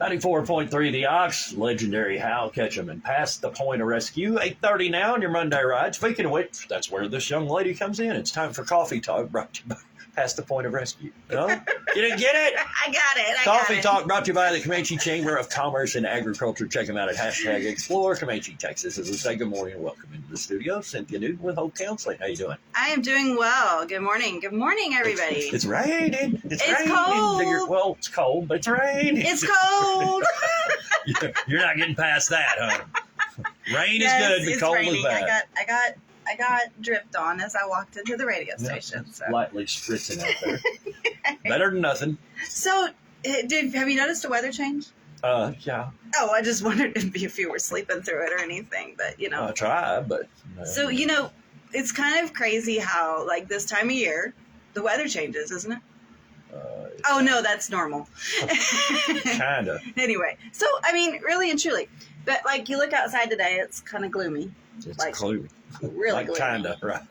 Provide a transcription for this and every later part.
94.3 The Ox, legendary Hal Ketchum, and past the point of rescue. 8:30 now on your Monday ride. Speaking of which, that's where this young lady comes in. It's time for Coffee Talk, brought to you by Past the Point of Rescue. No? Get it? I got it. Coffee Talk brought to you by the Comanche Chamber of Commerce and Agriculture. Check them out at #Explore Comanche, Texas. As we say good morning and welcome into the studio, Cynthia Newton with Hope Counseling. How you doing? I am doing well. Good morning. Good morning, everybody. It's raining. It's raining. Cold. Well, it's cold, but it's raining. It's cold. You're not getting past that, huh? Rain is good, but cold raining. is bad. I got dripped on as I walked into the radio station. So. Lightly spritzing out there. Better than nothing. So, have you noticed a weather change? Yeah. Oh, I just wondered if you were sleeping through it or anything, but I tried, but. So, it's kind of crazy how, like, this time of year, the weather changes, isn't it? Oh, no, that's normal. Kind of. Anyway, so, I mean, really and truly. But, like, you look outside today, it's kind of gloomy. It's gloomy. Really like gloomy. Kind of, right.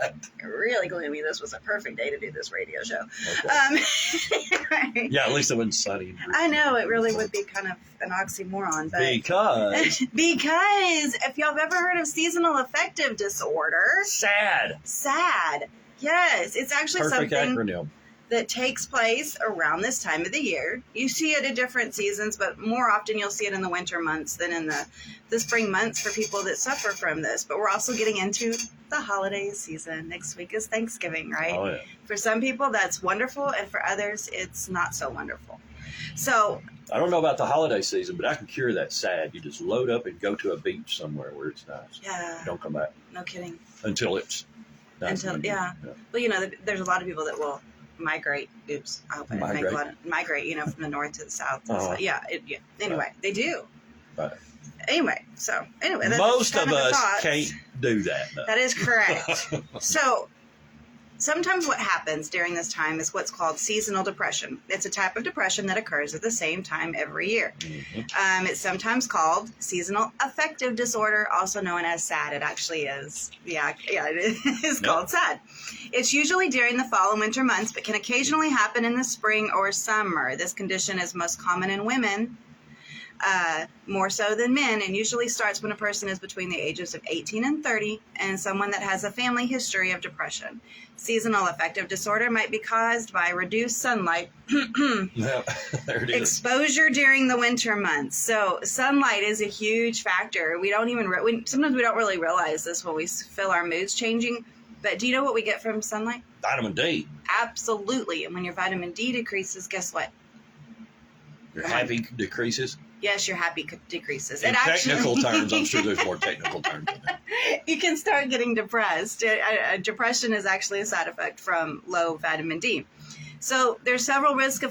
Really gloomy. This was a perfect day to do this radio show. Okay. Yeah, at least it wasn't sunny. I know, it really would be kind of an oxymoron. But because if y'all have ever heard of seasonal affective disorder. Sad. Yes, it's actually Perfect something acronym. That takes place around this time of the year. You see it in different seasons, but more often you'll see it in the winter months than in the spring months for people that suffer from this. But we're also getting into the holiday season. Next week is Thanksgiving, right? Oh, yeah. For some people, that's wonderful, and for others, it's not so wonderful. So I don't know about the holiday season, but I can cure that sad. You just load up and go to a beach somewhere where it's nice. Yeah. Don't come back. No kidding. Until it's nice. Yeah. Well, there's a lot of people that will migrate. Oops. I hope I didn't make a lot of migrate, from the north to the south. Uh-huh. Anyway, They do. Right. Anyway, that's most kind of us thoughts. can't do that. Though. That is correct. So sometimes what happens during this time is what's called seasonal depression. It's a type of depression that occurs at the same time every year. Mm-hmm. It's sometimes called seasonal affective disorder, also known as SAD. It actually is. Yeah, it is called SAD. It's usually during the fall and winter months, but can occasionally happen in the spring or summer. This condition is most common in women, more so than men, and usually starts when a person is between the ages of 18 and 30 and someone that has a family history of depression. Seasonal affective disorder might be caused by reduced sunlight There it is. exposure during the winter months. So sunlight is a huge factor. We don't even sometimes we don't really realize this when we feel our moods changing. But do you know what we get from sunlight? Vitamin D. Absolutely. And when your vitamin D decreases, guess what? Your happy decreases. Yes, your happy decreases. In technical terms, I'm sure there's more technical terms in that. You can start getting depressed. Depression is actually a side effect from low vitamin D. So there's several risks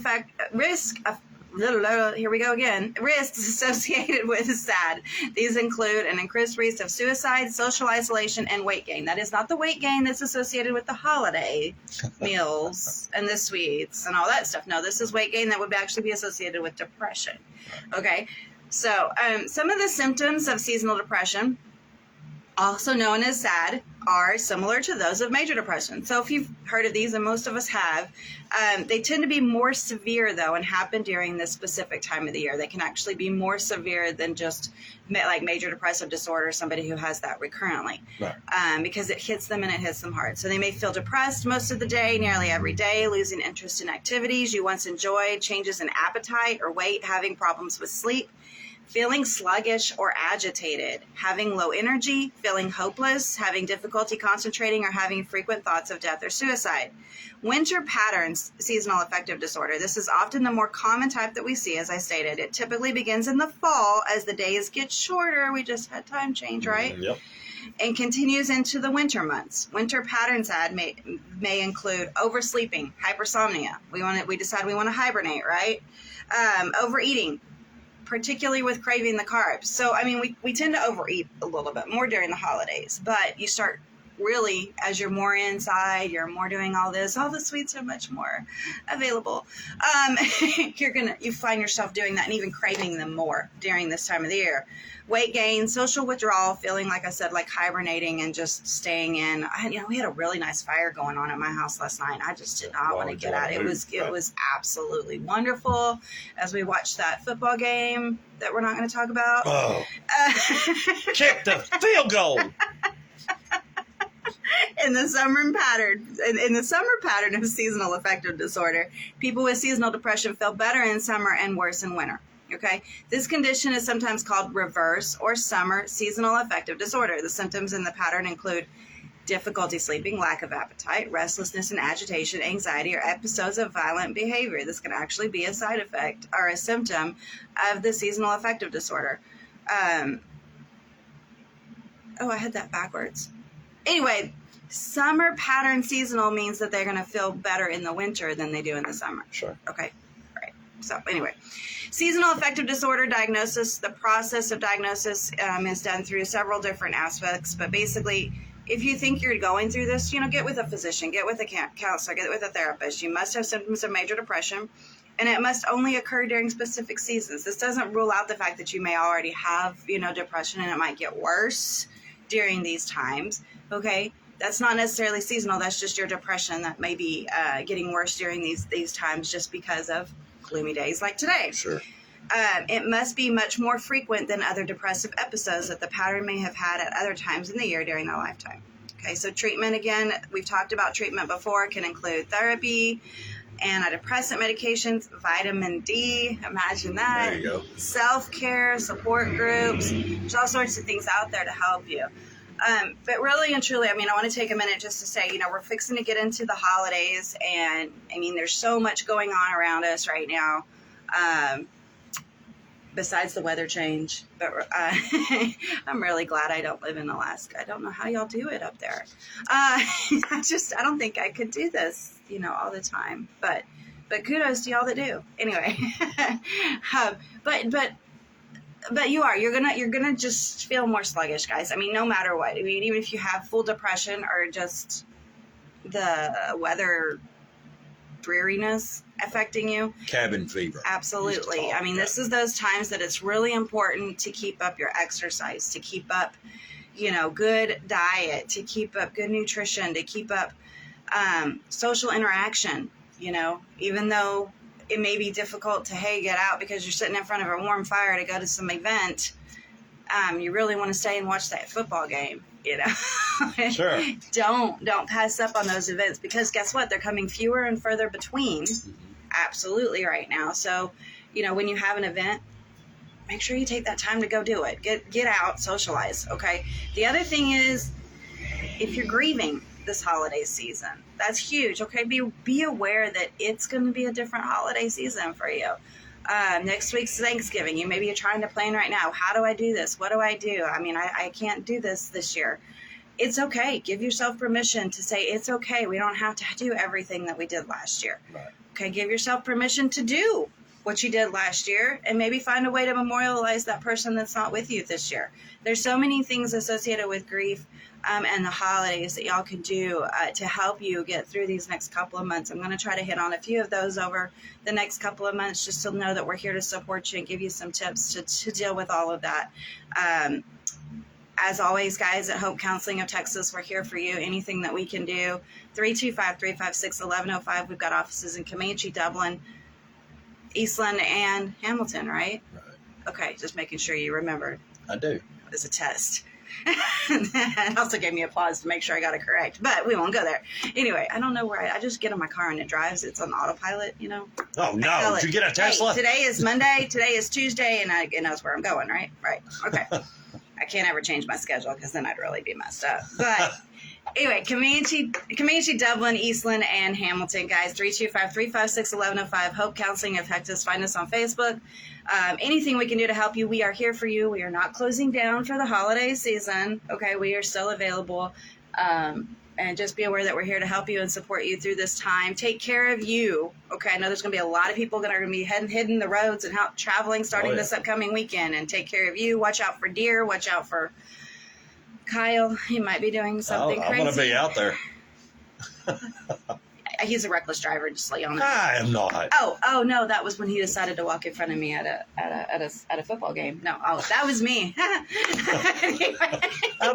associated with SAD. These include an increased risk of suicide, social isolation, and weight gain. That is not the weight gain that's associated with the holiday meals and the sweets and all that stuff. No, this is weight gain that would actually be associated with depression. Okay, so some of the symptoms of seasonal depression, also known as SAD, are similar to those of major depression. So if you've heard of these, and most of us have, they tend to be more severe, though, and happen during this specific time of the year. They can actually be more severe than just like major depressive disorder, somebody who has that recurrently, right. Because it hits them and it hits them hard. So they may feel depressed most of the day, nearly every day, losing interest in activities you once enjoyed, changes in appetite or weight, having problems with sleep, feeling sluggish or agitated, having low energy, feeling hopeless, having difficulty concentrating, or having frequent thoughts of death or suicide. Winter patterns, seasonal affective disorder. This is often the more common type that we see, as I stated. It typically begins in the fall as the days get shorter. We just had time change, right? Yep. And continues into the winter months. Winter patterns may include oversleeping, hypersomnia. We decide we want to hibernate, right? Overeating, particularly with craving the carbs. So, I mean, we tend to overeat a little bit more during the holidays, but you start really, as you're more inside, you're more doing all this, all the sweets are much more available. You find yourself doing that and even craving them more during this time of the year. Weight gain, social withdrawal, feeling like I said, like hibernating and just staying in. We had a really nice fire going on at my house last night. I just did not want to get out. It was absolutely wonderful as we watched that football game that we're not going to talk about. Oh, kick the field goal. In the summer pattern of seasonal affective disorder, people with seasonal depression feel better in summer and worse in winter. Okay, this condition is sometimes called reverse or summer seasonal affective disorder. The symptoms in the pattern include difficulty sleeping, lack of appetite, restlessness and agitation, anxiety, or episodes of violent behavior. This can actually be a side effect or a symptom of the seasonal affective disorder. I had that backwards. Anyway, summer pattern seasonal means that they're going to feel better in the winter than they do in the summer. Sure. Okay. Right. So anyway, seasonal affective disorder diagnosis, the process of diagnosis is done through several different aspects. But basically, if you think you're going through this, get with a physician, get with a counselor, get with a therapist. You must have symptoms of major depression, and it must only occur during specific seasons. This doesn't rule out the fact that you may already have, depression, and it might get worse during these times. Okay, that's not necessarily seasonal. That's just your depression that may be getting worse during these times just because of gloomy days like today. Sure. It must be much more frequent than other depressive episodes that the pattern may have had at other times in the year during their lifetime. Okay, so treatment, again, we've talked about treatment before, can include therapy, antidepressant medications, vitamin D, imagine that. There you go. Self-care, support groups, there's all sorts of things out there to help you. But really and truly, I want to take a minute just to say, we're fixing to get into the holidays, and there's so much going on around us right now, besides the weather change. But I'm really glad I don't live in Alaska. I don't know how y'all do it up there. I don't think I could do this, all the time. But kudos to y'all that do. Anyway, But you're gonna just feel more sluggish, guys. No matter what. Even if you have full depression or just the weather dreariness affecting you. Cabin fever. Absolutely. This is those times that it's really important to keep up your exercise, to keep up, good diet, to keep up good nutrition, to keep up social interaction, even though it may be difficult to, get out because you're sitting in front of a warm fire to go to some event. You really want to stay and watch that football game, Sure. Don't pass up on those events, because guess what? They're coming fewer and further between. Mm-hmm. Absolutely right now. So, when you have an event, make sure you take that time to go do it. Get out, socialize, okay? The other thing is, if you're grieving this holiday season, that's huge, okay? Be aware that it's going to be a different holiday season for you. Next week's Thanksgiving. You're trying to plan right now. How do I do this? What do I do? I can't do this year. It's okay. Give yourself permission to say it's okay. We don't have to do everything that we did last year. Right. Okay, give yourself permission to do what you did last year, and maybe find a way to memorialize that person that's not with you this year. There's so many things associated with grief and the holidays that y'all can do to help you get through these next couple of months. I'm going to try to hit on a few of those over the next couple of months, just to know that we're here to support you and give you some tips to deal with all of that. As always, guys, at Hope Counseling of Texas, we're here for you. Anything that we can do. 325-356-1105. We've got offices in Comanche, Dublin, Eastland, and Hamilton, right? Right. Okay, just making sure you remembered. I do. It was a test. It also gave me applause to make sure I got it correct, but we won't go there. Anyway, I don't know where I just get in my car and it drives. It's on autopilot, Oh, no. Did you get a Tesla? Hey, today is Monday. Today is Tuesday, and it knows where I'm going, right? Right. Okay. I can't ever change my schedule, because then I'd really be messed up. But anyway, Comanche, Dublin, Eastland, and Hamilton, guys. 325-356-1105. Hope Counseling of Texas. Find us on Facebook. Anything we can do to help you, we are here for you. We are not closing down for the holiday season. Okay, we are still available. And just be aware that we're here to help you and support you through this time. Take care of you. Okay, I know there's going to be a lot of people that are going to be hitting the roads and traveling starting this upcoming weekend. And take care of you. Watch out for deer. Watch out for Kyle, he might be doing something I'm crazy. going to be out there. He's a reckless driver, just like on it. I am not. Oh no, that was when he decided to walk in front of me at a football game. No, that was me. I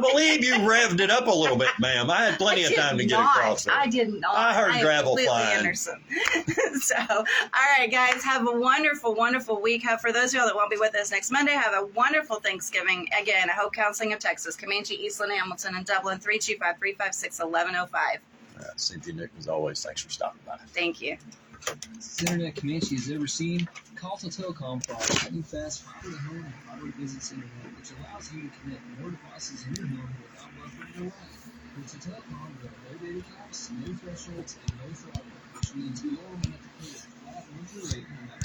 believe you revved it up a little bit, ma'am. I had plenty of time to get across there. I did not. I heard gravel flying. Anderson. So, all right, guys, have a wonderful, wonderful week. For those of y'all that won't be with us next Monday, have a wonderful Thanksgiving. Again, Hope Counseling of Texas, Comanche, Eastland, Hamilton, and Dublin, 325-356-1105. Cynthia Newton, as always, thanks for stopping by. Thank you. Best internet Comanche has ever seen. Call to Telecom for our lightning fast fiber to home and fiber to business internet, which allows you to connect more devices in your home without buffering away. With to Telecom, there are no data caps, no thresholds, and no fraud, which means you only have to pay a flat monthly rate no matter